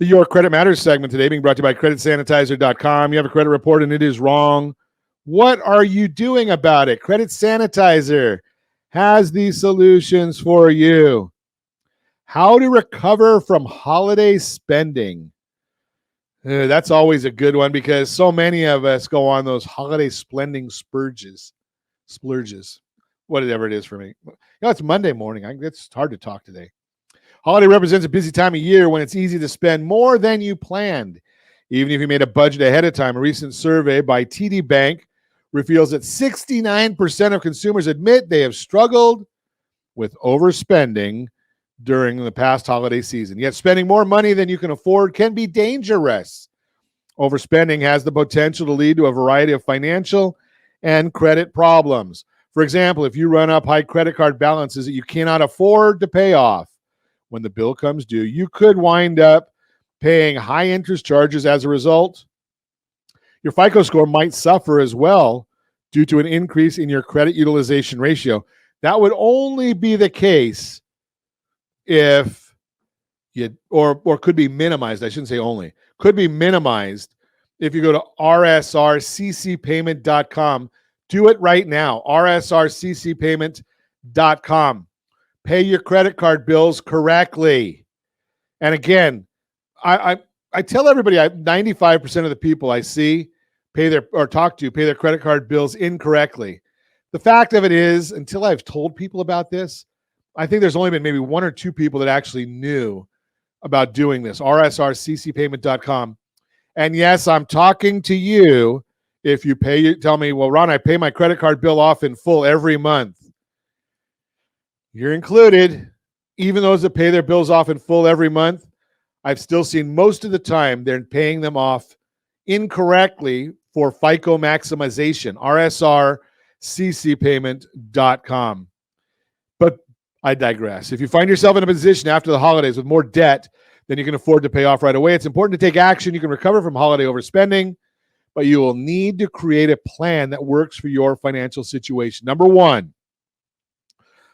The Your Credit Matters segment today being brought to you by creditsanitizer.com. You have a credit report and it is wrong. What are you doing about it? Credit Sanitizer has these solutions for you. How to recover from holiday spending. That's always a good one because so many of us go on those holiday spending splurges, whatever it is for me. It's Monday morning. It's hard to talk today. Holiday represents a busy time of year when it's easy to spend more than you planned. Even if you made a budget ahead of time, a recent survey by TD Bank reveals that 69% of consumers admit they have struggled with overspending during the past holiday season. Yet spending more money than you can afford can be dangerous. Overspending has the potential to lead to a variety of financial and credit problems. For example, if you run up high credit card balances that you cannot afford to pay off, when the bill comes due, you could wind up paying high interest charges as a result. Your FICO score might suffer as well due to an increase in your credit utilization ratio. That would only be the case if you, or could be minimized. I shouldn't say only, could be minimized if you go to rsrccpayment.com. Do it right now, rsrccpayment.com. Pay your credit card bills correctly. And again, I tell everybody, 95% of the people I see pay their credit card bills incorrectly. The fact of it is, until I've told people about this, I think there's only been maybe one or two people that actually knew about doing this. rsrccpayment.com. And yes, I'm talking to you. If you tell me, well, Ron, I pay my credit card bill off in full every month. You're included. Even those that pay their bills off in full every month, I've still seen most of the time they're paying them off incorrectly for FICO maximization. rsrccpayment.com. But I digress. If you find yourself in a position after the holidays with more debt than you can afford to pay off right away, it's important to take action. You can recover from holiday overspending, but you will need to create a plan that works for your financial situation. Number one,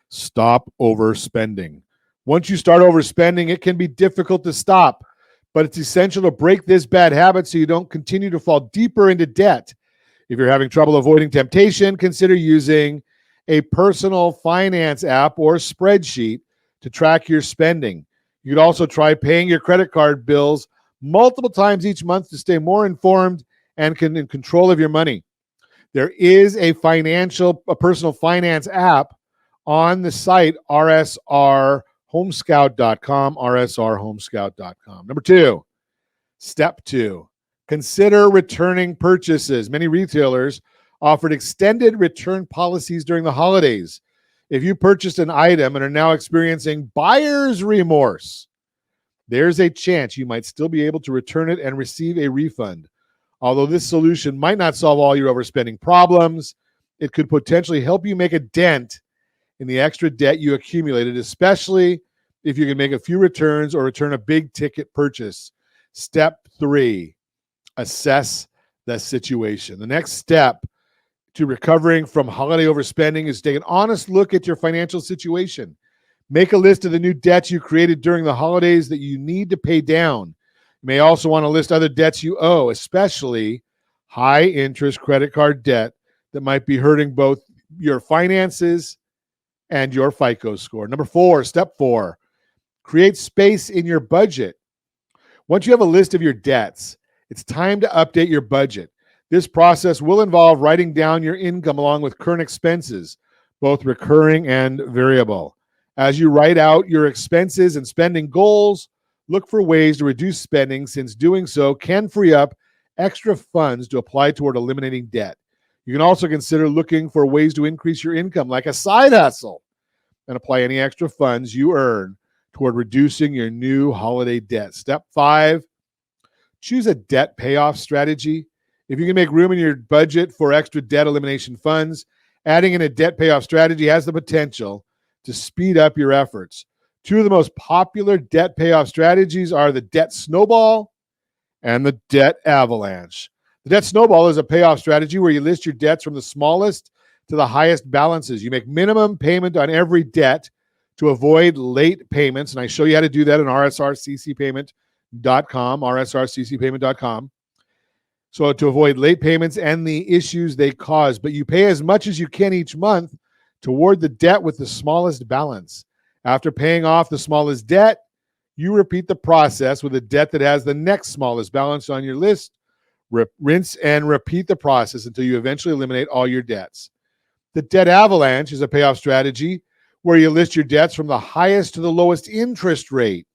stop overspending. Once you start overspending, it can be difficult to stop, but it's essential to break this bad habit so you don't continue to fall deeper into debt. If you're having trouble avoiding temptation, consider using a personal finance app or spreadsheet to track your spending. You could also try paying your credit card bills multiple times each month to stay more informed and in control of your money. There is a personal finance app on the site rsrhomescout.com, rsrhomescout.com. Number two, step two, consider returning purchases. Many retailers offered extended return policies during the holidays. If you purchased an item and are now experiencing buyer's remorse, there's a chance you might still be able to return it and receive a refund. Although this solution might not solve all your overspending problems, it could potentially help you make a dent in the extra debt you accumulated, especially if you can make a few returns or return a big ticket purchase. Step three, assess the situation. The next step to recovering from holiday overspending is to take an honest look at your financial situation. Make a list of the new debts you created during the holidays that you need to pay down. You may also want to list other debts you owe, especially high interest credit card debt that might be hurting both your finances and your FICO score. Number four, step four, create space in your budget. Once you have a list of your debts, it's time to update your budget. This process will involve writing down your income along with current expenses, both recurring and variable. As you write out your expenses and spending goals, look for ways to reduce spending, since doing so can free up extra funds to apply toward eliminating debt. You can also consider looking for ways to increase your income, like a side hustle, and apply any extra funds you earn toward reducing your new holiday debt. Step five, choose a debt payoff strategy. If you can make room in your budget for extra debt elimination funds, adding in a debt payoff strategy has the potential to speed up your efforts. Two of the most popular debt payoff strategies are the debt snowball and the debt avalanche. The debt snowball is a payoff strategy where you list your debts from the smallest to the highest balances. You make minimum payment on every debt to avoid late payments, and I show you how to do that in rsrccpayment.com. rsrccpayment.com. So to avoid late payments and the issues they cause, but you pay as much as you can each month toward the debt with the smallest balance. After paying off the smallest debt, you repeat the process with a debt that has the next smallest balance on your list. Rinse and repeat the process until you eventually eliminate all your debts. The debt avalanche is a payoff strategy where you list your debts from the highest to the lowest interest rate.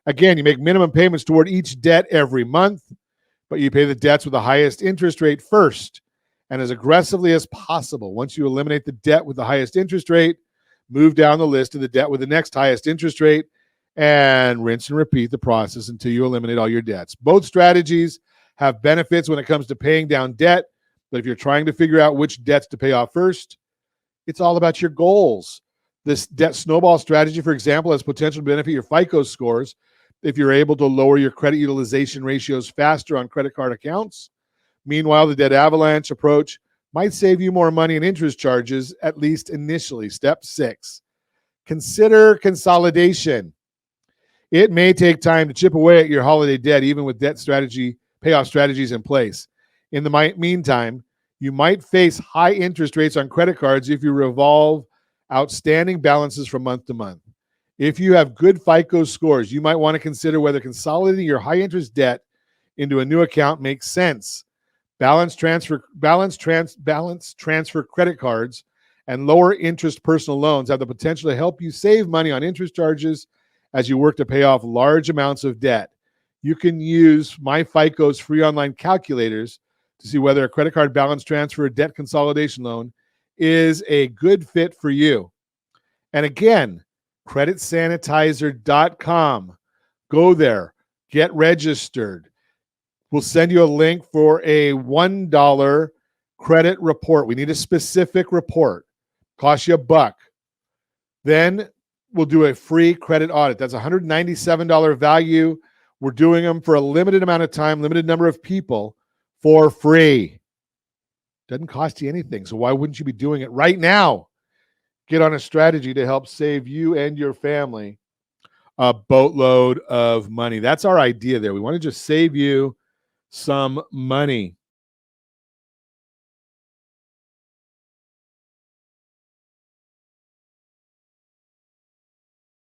Again, you make minimum payments toward each debt every month, but you pay the debts with the highest interest rate first and as aggressively as possible. Once you eliminate the debt with the highest interest rate, move down the list to the debt with the next highest interest rate and rinse and repeat the process until you eliminate all your debts. Both strategies have benefits when it comes to paying down debt, but if you're trying to figure out which debts to pay off first, it's all about your goals. This debt snowball strategy, for example, has potential to benefit your FICO scores if you're able to lower your credit utilization ratios faster on credit card accounts. Meanwhile, the debt avalanche approach might save you more money in interest charges, at least initially. Step 6, consider consolidation. It may take time to chip away at your holiday debt, even with debt strategy payoff strategies in place. In the meantime, you might face high interest rates on credit cards if you revolve outstanding balances from month to month. If you have good FICO scores, you might want to consider whether consolidating your high interest debt into a new account makes sense. Balance transfer credit cards and lower interest personal loans have the potential to help you save money on interest charges as you work to pay off large amounts of debt. You can use MyFICO's free online calculators to see whether a credit card balance transfer or debt consolidation loan is a good fit for you. And again, creditsanitizer.com. Go there, get registered. We'll send you a link for a $1 credit report. We need a specific report. Costs you $1. Then we'll do a free credit audit. That's $197 value. We're doing them for a limited amount of time, limited number of people for free. Doesn't cost you anything. So why wouldn't you be doing it right now? Get on a strategy to help save you and your family a boatload of money. That's our idea there. We want to just save you some money.